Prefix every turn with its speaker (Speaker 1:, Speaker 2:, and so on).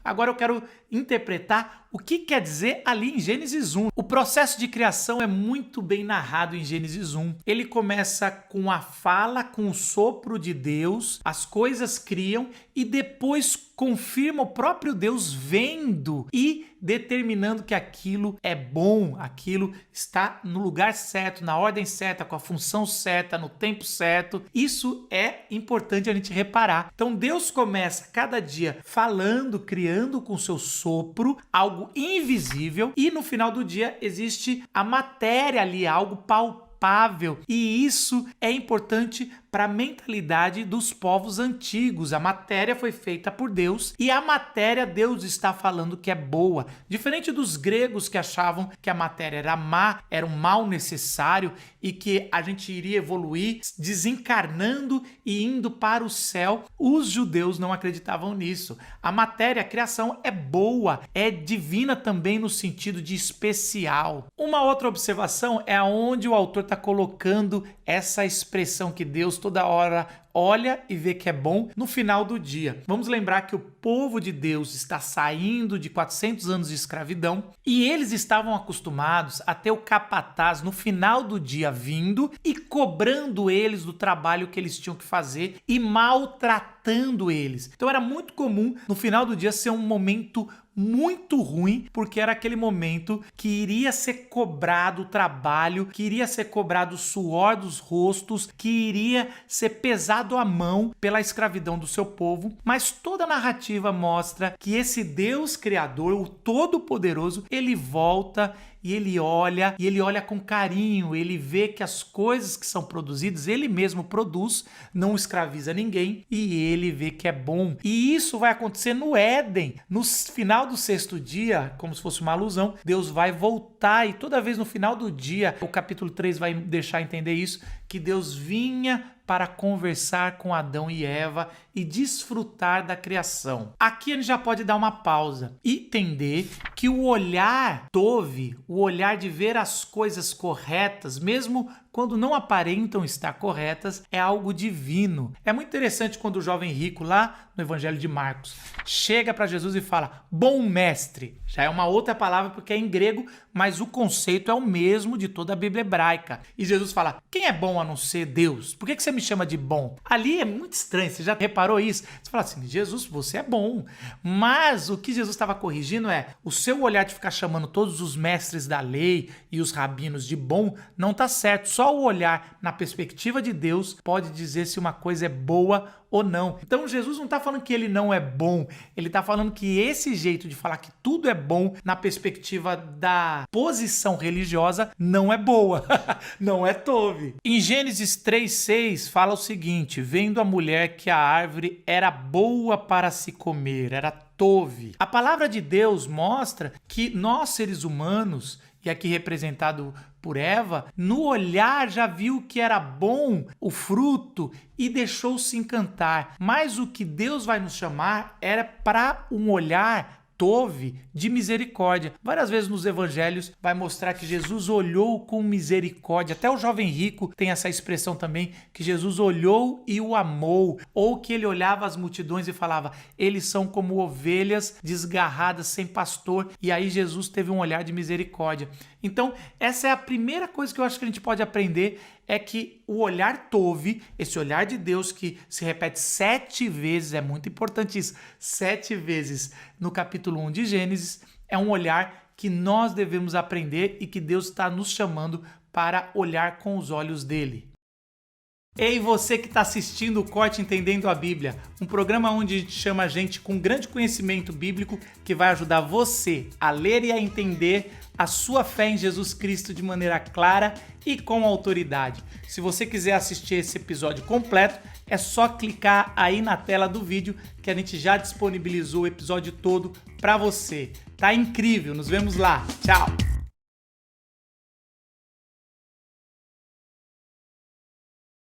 Speaker 1: Agora eu quero interpretar o que quer dizer ali em Gênesis 1. O processo de criação é muito bem narrado em Gênesis 1. Ele começa com a fala, com o sopro de Deus, as coisas criam e depois confirma o próprio Deus vendo e determinando que aquilo é bom, aquilo está no lugar certo, na ordem certa, com a função certa, no tempo certo. Isso é importante a gente reparar. Então Deus começa cada dia falando, criando com seu sopro, algo invisível, e no final do dia existe a matéria ali, algo palpável. E isso é importante para a mentalidade dos povos antigos. A matéria foi feita por Deus e a matéria Deus está falando que é boa. Diferente dos gregos que achavam que a matéria era má, era um mal necessário e que a gente iria evoluir desencarnando e indo para o céu, os judeus não acreditavam nisso. A matéria, a criação é boa, é divina também no sentido de especial. Uma outra observação é aonde o autor está colocando essa expressão que Deus toda hora olha e vê que é bom no final do dia. Vamos lembrar que o povo de Deus está saindo de 400 anos de escravidão e eles estavam acostumados a ter o capataz no final do dia vindo e cobrando eles do trabalho que eles tinham que fazer e maltratando eles. Então era muito comum no final do dia ser um momento muito ruim, porque era aquele momento que iria ser cobrado o trabalho, que iria ser cobrado o suor dos rostos, que iria ser pesado a mão pela escravidão do seu povo. Mas toda a narrativa mostra que esse Deus criador, o Todo-Poderoso, ele volta e ele olha com carinho, ele vê que as coisas que são produzidas, ele mesmo produz, não escraviza ninguém e ele vê que é bom. E isso vai acontecer no Éden. No final do sexto dia, como se fosse uma alusão, Deus vai voltar e toda vez no final do dia, o capítulo 3 vai deixar entender isso, que Deus vinha para conversar com Adão e Eva e desfrutar da criação. Aqui a gente já pode dar uma pausa e entender que o olhar Tove, o olhar de ver as coisas corretas, mesmo quando não aparentam estar corretas, é algo divino. É muito interessante quando o jovem rico, lá no Evangelho de Marcos, chega para Jesus e fala, bom mestre. Já é uma outra palavra porque é em grego, mas o conceito é o mesmo de toda a Bíblia hebraica. E Jesus fala, quem é bom a não ser Deus? Por que você me chama de bom? Ali é muito estranho, você já reparou isso? Você fala assim, Jesus, você é bom. Mas o que Jesus estava corrigindo é, o seu olhar de ficar chamando todos os mestres da lei e os rabinos de bom não está certo. Só o olhar na perspectiva de Deus pode dizer se uma coisa é boa ou não. Então Jesus não está falando que ele não é bom, ele está falando que esse jeito de falar que tudo é bom na perspectiva da posição religiosa não é boa, não é Tove. Em Gênesis 3:6 fala o seguinte, vendo a mulher que a árvore era boa para se comer, era Tove. A palavra de Deus mostra que nós seres humanos, e aqui representado por Eva, no olhar já viu que era bom o fruto e deixou-se encantar. Mas o que Deus vai nos chamar era para um olhar Tove de misericórdia. Várias vezes nos evangelhos vai mostrar que Jesus olhou com misericórdia. Até o jovem rico tem essa expressão também, que Jesus olhou e o amou. Ou que ele olhava as multidões e falava, eles são como ovelhas desgarradas sem pastor. E aí Jesus teve um olhar de misericórdia. Então, essa é a primeira coisa que eu acho que a gente pode aprender, é que o olhar Tove, esse olhar de Deus que se repete 7 vezes, é muito importante isso, 7 vezes no capítulo 1 de Gênesis, é um olhar que nós devemos aprender e que Deus está nos chamando para olhar com os olhos dele. Ei, você que está assistindo o Corte Entendendo a Bíblia, um programa onde a gente chama gente com grande conhecimento bíblico que vai ajudar você a ler e a entender a sua fé em Jesus Cristo de maneira clara e com autoridade. Se você quiser assistir esse episódio completo, é só clicar aí na tela do vídeo que a gente já disponibilizou o episódio todo para você. Tá incrível, nos vemos lá. Tchau!